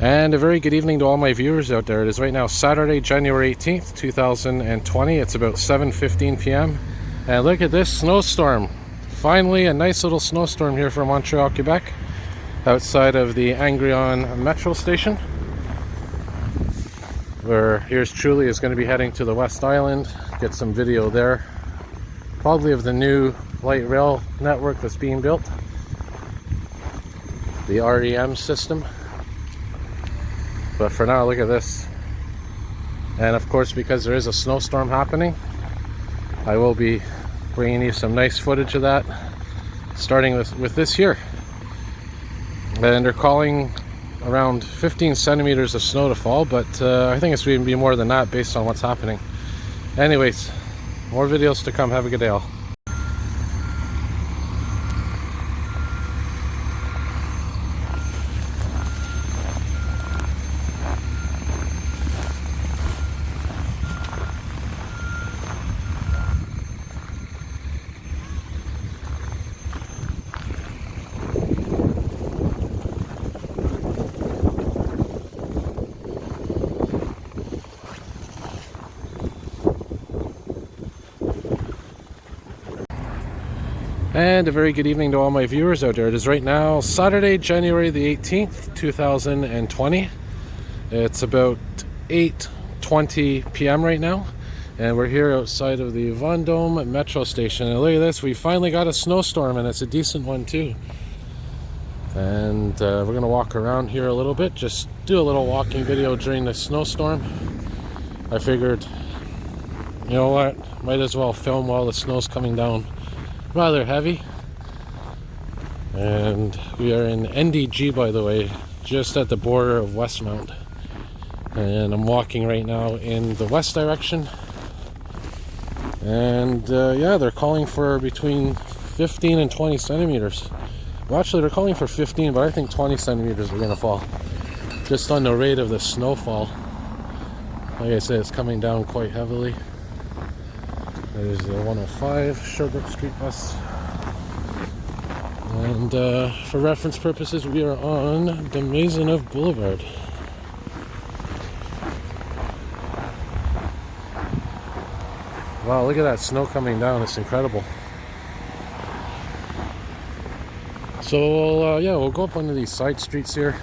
And a very good evening to all my viewers out there. It is right now Saturday, January 18th, 2020. It's about 7:15 p.m. And look at this snowstorm. Finally, a nice little snowstorm here from Montreal, Quebec, outside of the Angrion metro station, where here's truly is going to be heading to the West Island, get some video there, probably of the new light rail network that's being built, the REM system. But for now, look at this. And of course, because there is a snowstorm happening, I will be bringing you some nice footage of that, starting with this here. And they're calling around 15 centimeters of snow to fall, but I think it's going to be more than that based on what's happening. Anyways, more videos to come. Have a good day all. And a very good evening to all my viewers out there. It is right now Saturday, January the 18th, 2020. It's about 8:20 p.m. right now, and we're here outside of the Vendôme metro station. And look at this, we finally got a snowstorm, and it's a decent one too. And we're gonna walk around here a little bit, just do a little walking video during the snowstorm. I figured, you know what, might as well film while the snow's coming down. Rather heavy. And we are in NDG, by the way, just at the border of Westmount, and I'm walking right now in the west direction. And yeah, they're calling for between 15 and 20 centimeters. Well, actually they're calling for 15, but I think 20 centimeters are gonna fall, just on the rate of the snowfall. Like I said, it's coming down quite heavily. There's the 105 Sherbrooke Street bus. And for reference purposes, we are on the Maisonneuve Boulevard. Wow, look at that snow coming down. It's incredible. So yeah, we'll go up one of these side streets here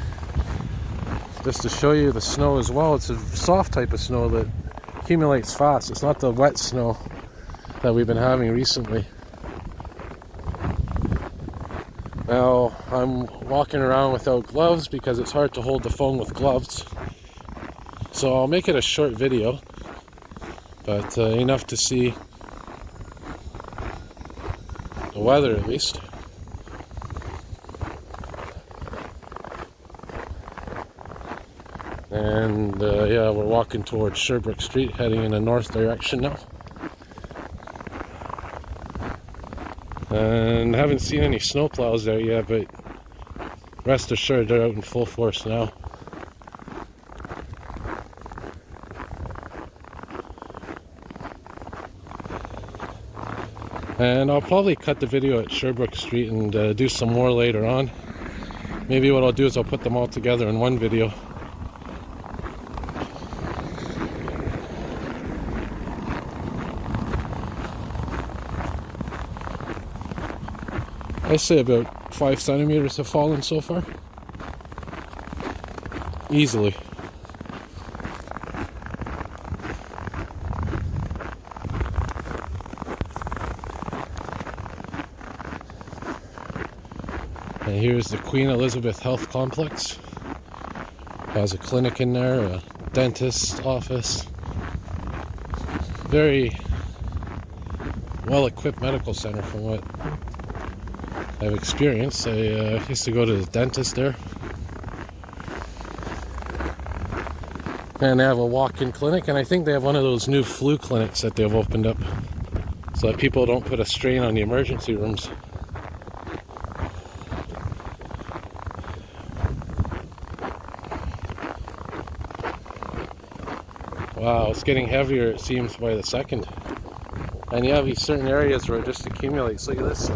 just to show you the snow as well. It's a soft type of snow that accumulates fast. It's not the wet snow that we've been having recently. Now, I'm walking around without gloves because it's hard to hold the phone with gloves. So I'll make it a short video, but enough to see the weather at least. And yeah, we're walking towards Sherbrooke Street, heading in the north direction now. And I haven't seen any snowplows there yet, but rest assured they're out in full force now. And I'll probably cut the video at Sherbrooke Street and do some more later on. Maybe what I'll do is I'll put them all together in one video. I say about 5 centimeters have fallen so far. Easily. And here's the Queen Elizabeth Health Complex. Has a clinic in there, a dentist's office. Very well-equipped medical center from what I've experienced. I used to go to the dentist there. And they have a walk-in clinic, and I think they have one of those new flu clinics that they've opened up so that people don't put a strain on the emergency rooms. Wow, it's getting heavier, it seems, by the second. And you have these certain areas where it just accumulates. Look at this.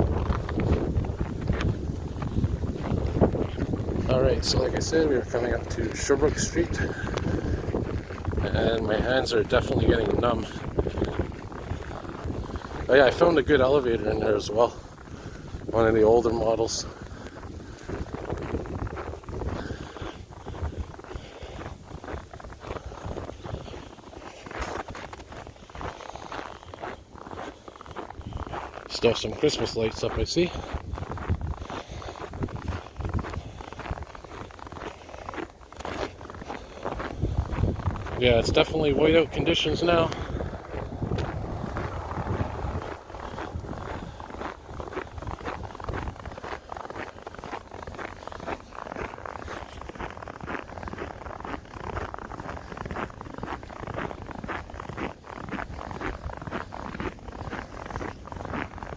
Alright, so like I said, we are coming up to Sherbrooke Street, and my hands are definitely getting numb. Oh yeah, I found a good elevator in there as well. One of the older models. Still have some Christmas lights up, I see. Yeah, it's definitely whiteout conditions now.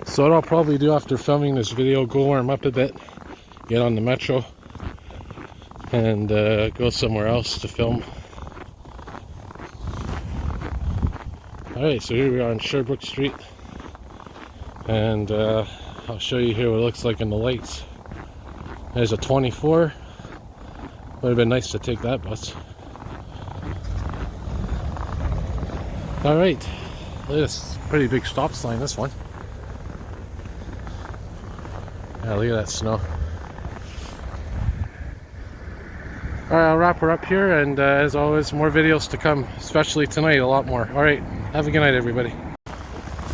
So what I'll probably do after filming this video, go warm up a bit, get on the metro, and go somewhere else to film. Alright, so here we are on Sherbrooke Street, and I'll show you here what it looks like in the lights. There's a 24. Would have been nice to take that bus. Alright, look at this pretty big stop sign, this one. Yeah, look at that snow. Alright, I'll wrap her up here, and as always, more videos to come, especially tonight, a lot more. Alright, have a good night, everybody.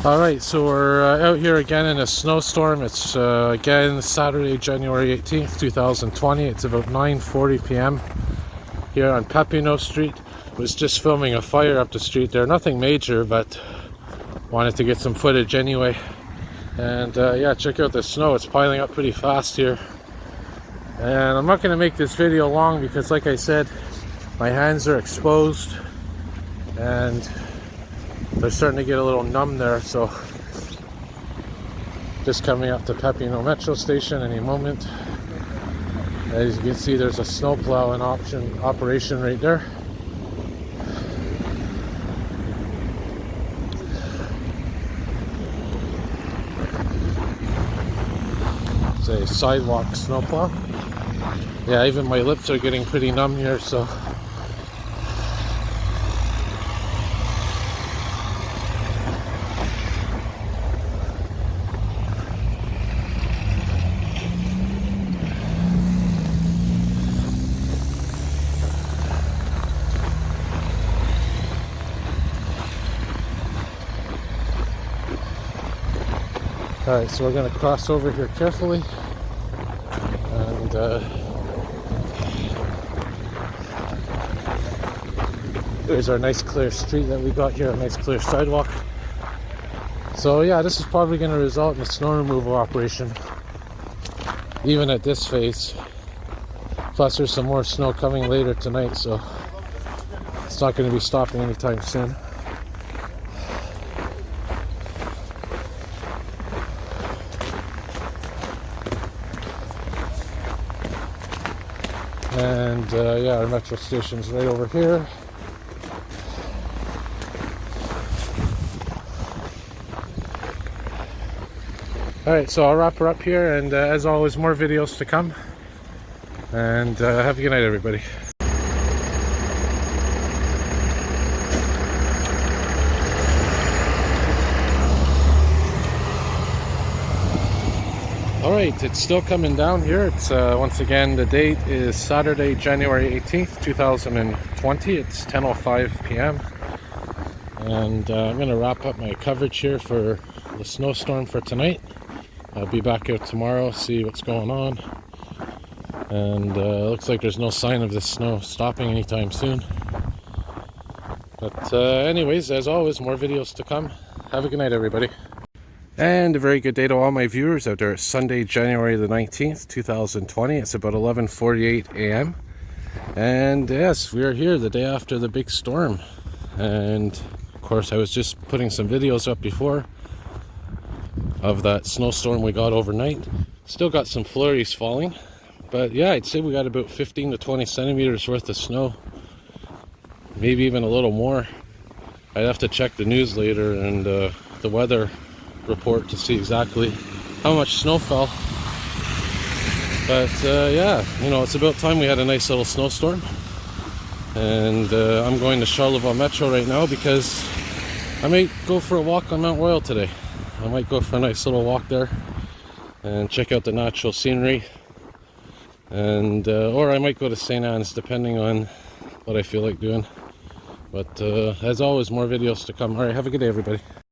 Alright, so we're out here again in a snowstorm. It's again Saturday, January 18th, 2020. It's about 9:40 p.m. here on Papineau Street. Was just filming a fire up the street there. Nothing major, but wanted to get some footage anyway. And yeah, check out the snow. It's piling up pretty fast here. And I'm not going to make this video long because, like I said, my hands are exposed and they're starting to get a little numb there. So just coming up to Papineau Metro Station any moment. As you can see, there's a snowplow in operation right there. It's a sidewalk snowplow. Yeah, even my lips are getting pretty numb here, so. Alright, so we're going to cross over here carefully, and there's our nice clear street that we got here, a nice clear sidewalk. So yeah, this is probably going to result in a snow removal operation, even at this phase. Plus there's some more snow coming later tonight, so it's not going to be stopping anytime soon. And yeah, our metro station's right over here. Alright, so I'll wrap her up here, and as always, more videos to come. And have a good night, everybody. Alright, it's still coming down here. It's once again, the date is Saturday, January 18th, 2020. It's 10:05 p.m. And I'm going to wrap up my coverage here for the snowstorm for tonight. I'll be back out tomorrow, see what's going on. And looks like there's no sign of the snow stopping anytime soon. But anyways, as always, more videos to come. Have a good night, everybody. And a very good day to all my viewers out there. It's Sunday, January the 19th, 2020. It's about 11:48 a.m. And yes, we are here the day after the big storm. And of course, I was just putting some videos up before of that snowstorm we got overnight. Still got some flurries falling. But yeah, I'd say we got about 15 to 20 centimeters worth of snow. Maybe even a little more. I'd have to check the news later and the weather report to see exactly how much snow fell. But yeah, you know, it's about time we had a nice little snowstorm. And I'm going to Charlevoix Metro right now because I might go for a walk on Mount Royal today. I might go for a nice little walk there and check out the natural scenery. And or I might go to St. Anne's, depending on what I feel like doing. But as always, more videos to come. Alright, have a good day, everybody.